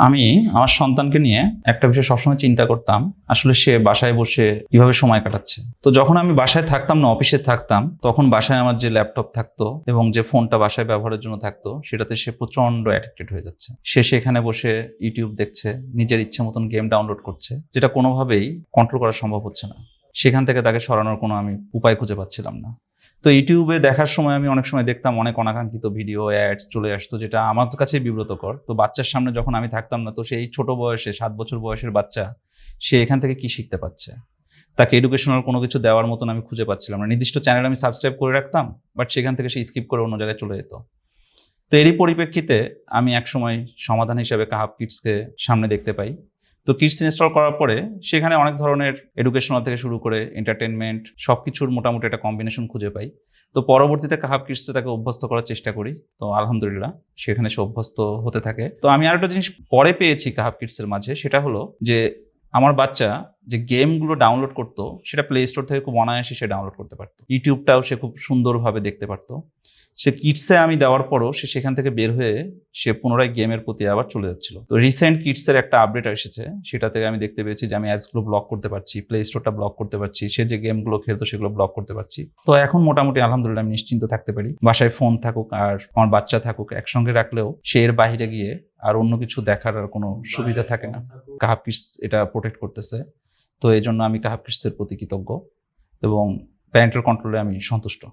আমি আমার সন্তানকে নিয়ে একটা বিষয় সবসময় চিন্তা করতাম, আসলে সে বাসায় বসে কিভাবে সময় কাটাচ্ছে। তো যখন আমি বাসায় থাকতাম না, অফিসে থাকতাম, তখন বাসায় আমার যে ল্যাপটপ থাকতো এবং যে ফোনটা বাসায় ব্যবহারের জন্য থাকতো, সেটাতে সে প্রচন্ড অ্যাডিক্টেড হয়ে যাচ্ছে। সে সেখানে বসে ইউটিউব দেখছে, নিজের ইচ্ছে মতন গেম ডাউনলোড করছে, যেটা কোনোভাবেই কন্ট্রোল করা সম্ভব হচ্ছে না। সেখান থেকে তাকে সরানোর কোনো আমি উপায় খুঁজে পাচ্ছিলাম না। তো ইউটিউবে দেখার সময় আমি অনেক সময় দেখতাম অনেক অনাকাঙ্ক্ষিত ভিডিও অ্যাডস চলে আসতো, যেটা আমার কাছে বিব্রতকর। তো বাচ্চার সামনে যখন আমি থাকতাম না, তো সেই ছোট বয়সে 7 বছর বয়সের বাচ্চা, সে এখান থেকে কি শিখতে পাচ্ছে? তাকে এডুকেশনাল কোনো কিছু দেওয়ার মতন আমি খুঁজে পাচ্ছিলাম না। নির্দিষ্ট চ্যানেল আমি সাবস্ক্রাইব করে রাখতাম, বাট সেখান থেকে সে স্কিপ করে অন্য জায়গায় চলে যেত। তো এরই পরিপ্রেক্ষিতে আমি একসময় সমাধান হিসেবে কাহাব কিডসকে সামনে দেখতে পাই। তো কিডস ইনস্টল করার পরে সেখানে অনেক ধরনের এডুকেশনাল থেকে শুরু করে এন্টারটেনমেন্ট সবকিছুর মোটামুটি একটা কম্বিনেশন খুঁজে পাই। তো পরবর্তীতে কাহাব কিডসে তাকে অভ্যস্ত করার চেষ্টা করি। তো আলহামদুলিল্লাহ সেখানে সে অভ্যস্ত হতে থাকে। তো আমি আরেকটা জিনিস পরে পেয়েছি কাহাব কিডসের মাঝে, সেটা হলো যে আমার বাচ্চা যে গেমগুলো ডাউনলোড করতো, সেটা প্লে স্টোর থেকে খুব অনায়াসে সে ডাউনলোড করতে পারতো। ইউটিউবটাও সে খুব সুন্দরভাবে দেখতে পারতো। সে কিডসে আমি দেওয়ার পরও সে সেখান থেকে বের হয়ে সে পুনরায় গেমের প্রতি আবার চলে যাচ্ছিল। তো রিসেন্ট কিডসের একটা আপডেট এসেছে, সেটা থেকে আমি দেখতে পেয়েছি যে আমি অ্যাপসগুলো ব্লক করতে পারছি, প্লে স্টোরটা ব্লক করতে পারছি, সে যে গেমগুলো খেলতো সেগুলো ব্লক করতে পারছি। তো এখন মোটামুটি আলহামদুলিল্লাহ আমি নিশ্চিন্ত থাকতে পারি। বাসায় ফোন থাকুক আর আমার বাচ্চা থাকুক, একসঙ্গে রাখলেও সে এর বাইরে গিয়ে আর অন্য কিছু দেখার আর কোনো সুবিধা থাকে না। কাহাব কিডস এটা প্রোটেক্ট করতেছে। তো এই জন্য আমি কাহাব কিডসের প্রতি কৃতজ্ঞ এবং প্যারেন্টাল কন্ট্রোলে আমি সন্তুষ্ট।